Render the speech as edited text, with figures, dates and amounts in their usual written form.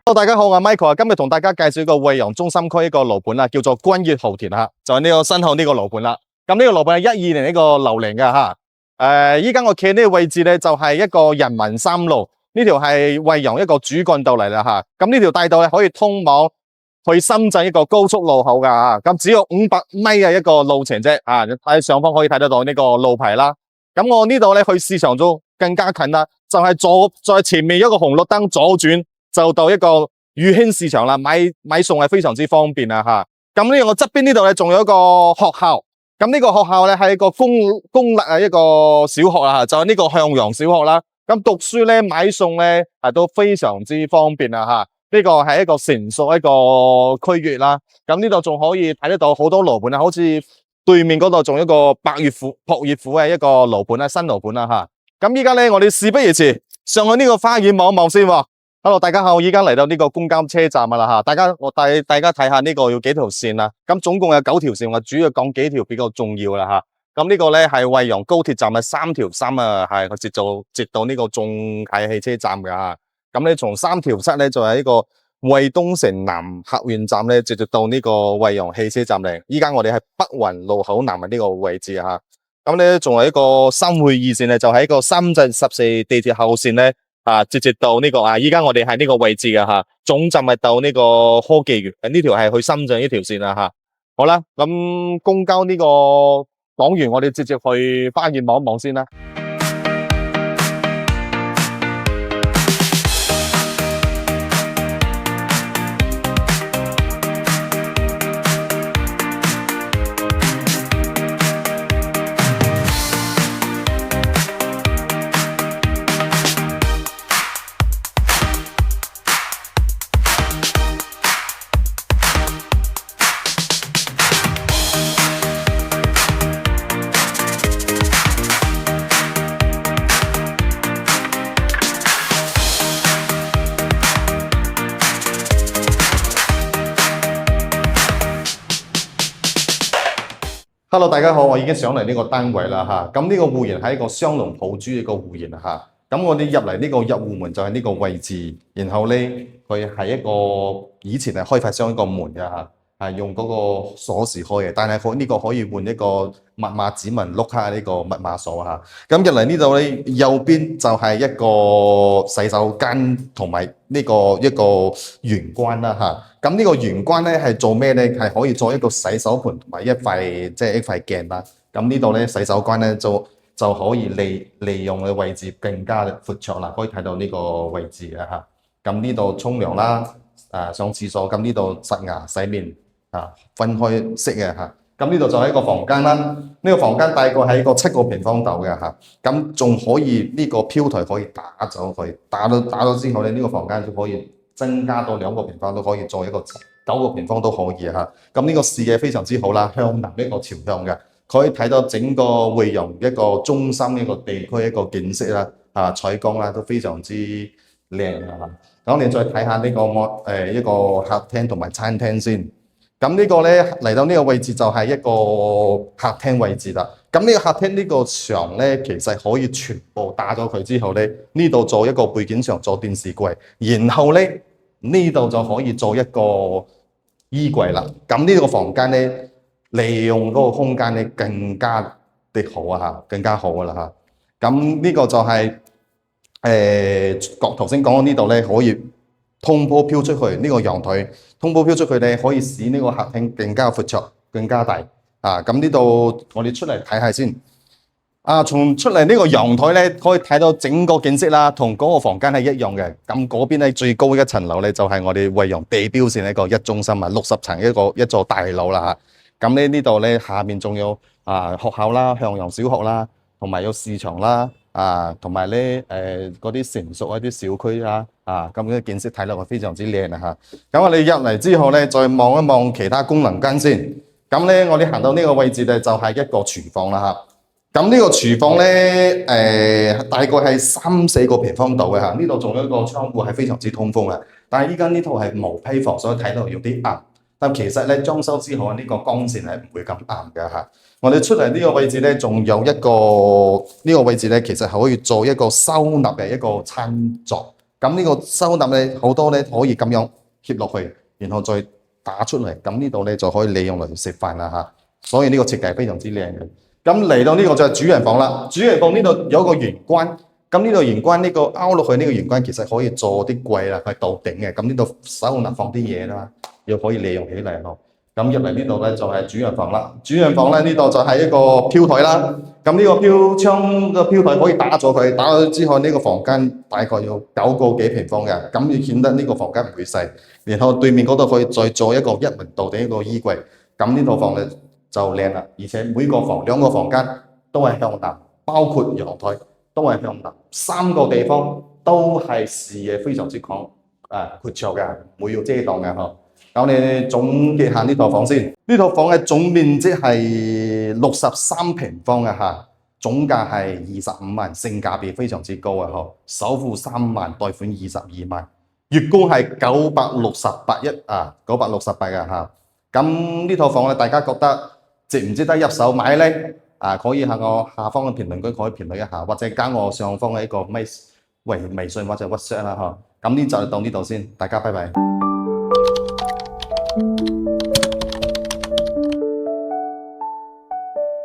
Hello，大家好，我係 Michael 啊，今日同大家介紹一個惠陽中心區一個樓盤啦，叫做君悅豪田啊，就係呢個新號呢個樓盤啦。咁呢個樓盤係12年呢個樓齡嘅吓。依家我企呢個位置咧就係一個人民三路，呢條係惠陽一個主幹道嚟啦吓。咁呢條大道咧可以通往去深圳一個高速路口噶吓，咁只有500米嘅一個路程啫啊！喺上方可以睇得到呢個路牌啦。咁我呢度咧去市場都更加近啦，就係在前面一個紅綠燈左轉就到一個裕興市場啦，買餸係非常之方便啊吓。咁呢個側邊呢度咧仲有一個學校，咁呢個學校咧係一個公立嘅一個小學啦，就係呢個向陽小學啦。咁讀書咧買餸咧都非常之方便啊吓。呢個係一個成熟一個區域啦。咁呢度仲可以睇得到好多樓盤啊，好似對面嗰度仲有一個博悦府嘅一個樓盤啦，新樓盤啦吓。咁依家咧我哋事不宜遲，上去呢個花園望一望先喎。Hello， 大家好，我依家嚟到呢個公交車站啦吓。我帶大家睇下呢個要幾條線啦。咁總共有9條線，我主要講幾條比較重要啦吓。咁呢個咧係惠陽高鐵站嘅3條3啊，係接到呢個眾泰汽車站嘅吓。咁咧從3條7咧就係呢個惠東城南客運站咧，直接到呢個惠陽汽車站嚟。依家我哋係北環路口南嘅呢個位置吓。咁咧仲有一個深匯二線咧，就喺個深圳14地鐵後線咧直接到呢個依家我哋喺呢個位置嘅吓，總站係到呢個科技園，呢條係去深圳呢條線啦吓。好啦，咁公交呢個講完，我哋直接去花園望一望先啦。Hello， 大家好，我已經上嚟呢個單位啦吓。咁呢個戶型係一個雙龍鋪珠嘅一個戶型吓。咁我哋入嚟呢個入戶門就係呢個位置，然後咧佢係一個以前係開發商一個門嘅吓，係用嗰個鎖匙開嘅，但係佢呢個可以換一個密碼指紋碌下呢個密碼鎖吓。咁入嚟呢度咧，右邊就係一個洗手間同埋呢個一個玄關啦吓。咁呢個玄關咧係做咩咧？係可以做一個洗手盆同埋一塊一塊鏡啦。咁呢度咧洗手間咧就可以利用嘅位置更加闊綽啦，可以睇到呢個位置嘅嚇。咁呢度沖涼啦，上廁所，咁呢度刷牙洗面分開式嘅嚇。咁呢度就係一個房間啦。呢個房間大概係一個7個平方度嘅嚇。咁仲可以呢個飄台可以打走佢，打咗之後咧，呢個房間就可以增加到2個平方，都可以做一個9個平方都可以嚇。咁呢個視野非常之好啦，向南一個朝向嘅，可以睇到整個惠陽一個中心一個地區一個景色啦，採光啦都非常之靚啊！咁你再睇下呢個一個客廳同埋餐廳先。咁呢個咧嚟到呢個位置就係一個客廳位置啦。咁呢個客廳呢個牆咧，其實可以全部打咗佢之後咧，呢度做一個背景牆做電視櫃，然後咧呢度就可以做一個衣櫃啦。咁呢個房間咧，利用嗰個空間咧更加的好啊嚇，更加好噶啦嚇。咁呢個就係頭先講到呢度咧，可以通鋪飄出去呢個陽台，通鋪飄出去咧，可以使呢個客廳更加闊綽、更加大啊！咁呢度我哋出嚟睇下先。從出嚟呢個陽台咧，可以睇到整個景色啦，同嗰個房間係一樣嘅。咁嗰邊咧最高一層樓咧，就係我哋惠陽地標線一個1中心啊，60層一座大樓啦嚇。咁咧呢度咧下面仲有學校啦，向陽小學啦，同埋有市場啦。同埋咧嗰啲成熟一啲小區啦，咁嘅景色睇落去非常之靚啊嚇！咁我哋入嚟之後咧，再望一望其他功能間先。咁咧，我哋行到呢個位置咧，就係一個廚房啦嚇。咁呢個廚房咧，大概係3-4個平方度嘅嚇。呢度仲有一個窗戶係非常之通風嘅。但係依家呢套係毛坯房，所以睇到有啲暗。但其實咧裝修之後呢個光線係唔會咁暗嘅嚇。我哋出嚟呢個位置咧，仲有一個呢個位置咧，其實係可以做一個收納嘅一個餐座咁呢個收納咧好多咧可以咁樣貼落去，然後再打出嚟，咁呢度咧就可以利用嚟食飯啦嚇。所以呢個設計非常之靚嘅。咁嚟到呢個就係主人房啦。主人房呢度有一個玄關，咁呢度玄關呢個凹落去呢個玄關其實可以做啲櫃啦，係到頂嘅。咁呢度收納放啲嘢啦，又可以利用起嚟咯。咁入嚟呢度咧就係主人房啦。主人房咧呢度就係一個飄台啦。咁呢個飄窗嘅飄台可以打咗佢，打咗之後呢個房間大概有9個幾平方嘅，咁要顯得呢個房間唔會細。然後對面嗰度可以再做一個一門到底一個衣櫃。咁呢套房咧就靚啦，而且每個房兩個房間都係向南，包括陽台都係向南，3個地方都係視野非常之廣闊綽嘅，唔會要遮擋嘅嗬。咁我哋總結下呢套房先，呢套房嘅總面積係63平方嘅嚇，總價係25萬，性價比非常之高啊嗬，首付3萬，貸款22萬，月供係968嘅嚇。咁呢套房咧，大家覺得值唔值得入手買咧？可以喺我下方嘅評論區可以評論一下，或者加我上方嘅一個微信或者 WhatsApp 啦嚇。咁呢就到呢度先，大家拜拜。